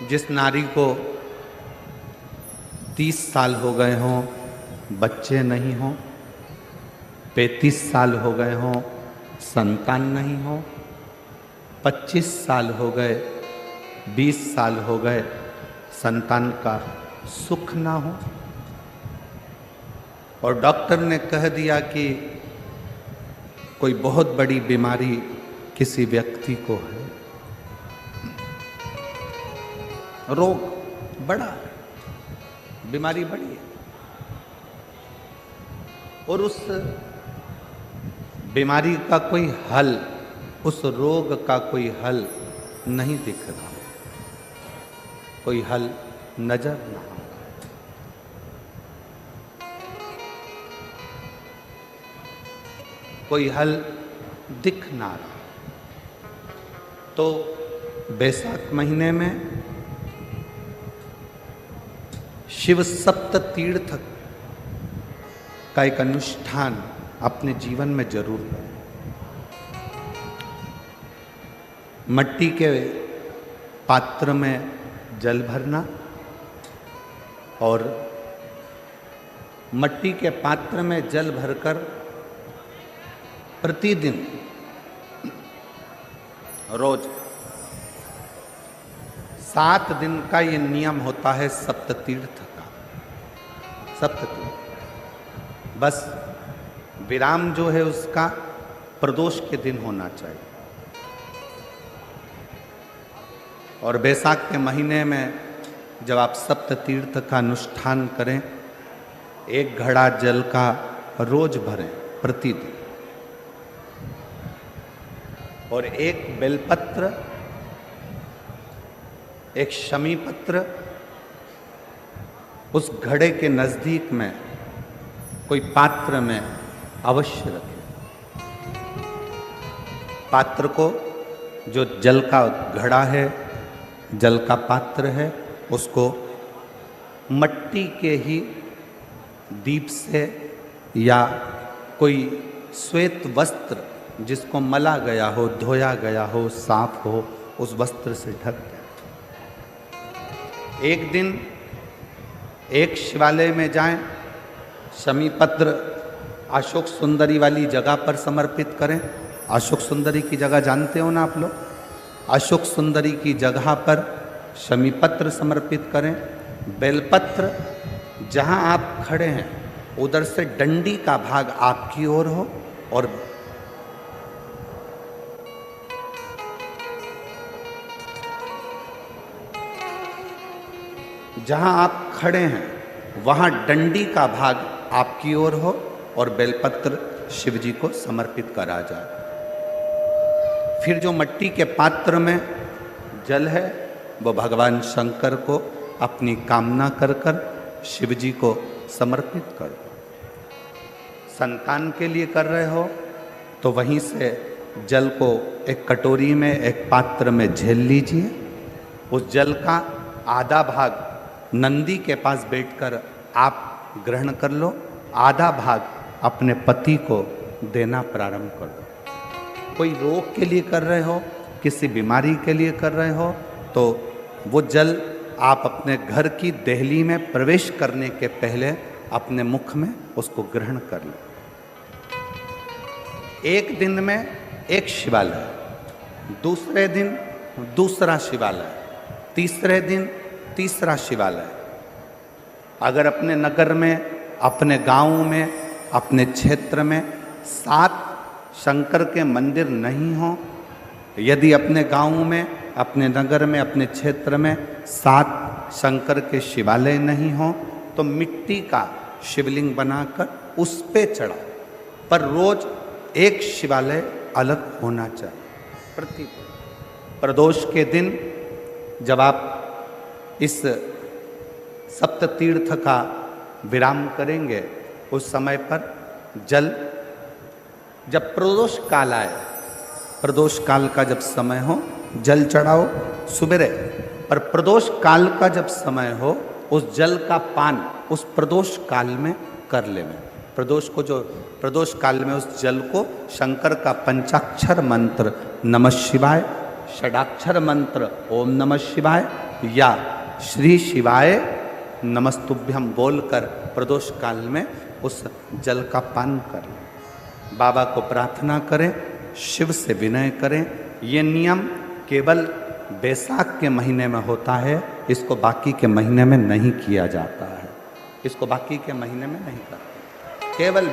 जिस नारी को 30 साल हो गए हों, बच्चे नहीं हों, 35 साल हो गए हों, संतान नहीं हो, 25 साल हो गए, 20 साल हो गए, संतान का सुख ना हो, और डॉक्टर ने कह दिया कि कोई बहुत बड़ी बीमारी किसी व्यक्ति को है, रोग बड़ा है, बीमारी बड़ी है, और उस बीमारी का कोई हल, उस रोग का कोई हल नहीं दिख रहा, कोई हल नजर ना आ, कोई हल दिख ना रहा। तो बैसाख महीने में शिव सप्त तीर्थ का एक अनुष्ठान अपने जीवन में जरूर करें। मट्टी के पात्र में जल भरना और मट्टी के पात्र में जल भरकर प्रतिदिन रोज 7 दिन का ये नियम होता है सप्त तीर्थ का। सप्त तीर्थ बस विराम जो है उसका प्रदोष के दिन होना चाहिए, और बैसाख के महीने में जब आप सप्त तीर्थ का अनुष्ठान करें, 1 घड़ा जल का रोज भरें प्रतिदिन, और 1 बेलपत्र, 1 शमी पत्र उस घड़े के नजदीक में कोई पात्र में अवश्य रखें। पात्र को, जो जल का घड़ा है, जल का पात्र है, उसको मट्टी के ही दीप से या कोई श्वेत वस्त्र जिसको मला गया हो, धोया गया हो, साफ हो, उस वस्त्र से ढक दें। एक दिन एक शिवालय में जाएं, शमी पत्र अशोक सुंदरी वाली जगह पर समर्पित करें। अशोक सुंदरी की जगह जानते हो ना आप लोग? अशोक सुंदरी की जगह पर शमी पत्र समर्पित करें। बेलपत्र जहां आप खड़े हैं उधर से डंडी का भाग आपकी ओर हो, और जहां आप खड़े हैं वहां डंडी का भाग आपकी ओर हो, और बेलपत्र शिव जी को समर्पित करा जाए। फिर जो मट्टी के पात्र में जल है वो भगवान शंकर को अपनी कामना कर कर शिव जी को समर्पित कर दो। संतान के लिए कर रहे हो तो वहीं से जल को एक कटोरी में, एक पात्र में झेल लीजिए। उस जल का आधा भाग नंदी के पास बैठकर आप ग्रहण कर लो, आधा भाग अपने पति को देना प्रारंभ कर दो। कोई रोग के लिए कर रहे हो, किसी बीमारी के लिए कर रहे हो, तो वो जल आप अपने घर की देहली में प्रवेश करने के पहले अपने मुख में उसको ग्रहण कर लो। एक दिन में एक शिवालय, दूसरे दिन दूसरा शिवालय, तीसरे दिन तीसरा शिवालय। अगर अपने नगर में, अपने गांव में, अपने क्षेत्र में 7 शंकर के मंदिर नहीं हो, यदि अपने गांव में, अपने नगर में, अपने क्षेत्र में 7 शंकर के शिवालय नहीं हो, तो मिट्टी का शिवलिंग बनाकर उस पे चढ़ा, पर रोज एक शिवालय अलग होना चाहिए। प्रतिदिन प्रदोष के दिन जब आप इस सप्त तीर्थ का विराम करेंगे, उस समय पर जल, जब प्रदोष काल आए, प्रदोष काल का जब समय हो जल चढ़ाओ सुबेरे, पर प्रदोष काल का जब समय हो उस जल का पान उस प्रदोष काल में कर लेना। प्रदोष को, जो प्रदोष काल में उस जल को शंकर का पंचाक्षर मंत्र नमः शिवाय, षडाक्षर मंत्र ओम नमः शिवाय, या श्री शिवाय नमस्तुभ्यम बोलकर प्रदोष काल में उस जल का पान करें। बाबा को प्रार्थना करें, शिव से विनय करें। ये नियम केवल बैसाख के महीने में होता है, इसको बाकी के महीने में नहीं किया जाता है। इसको बाकी के महीने में नहीं करते, केवल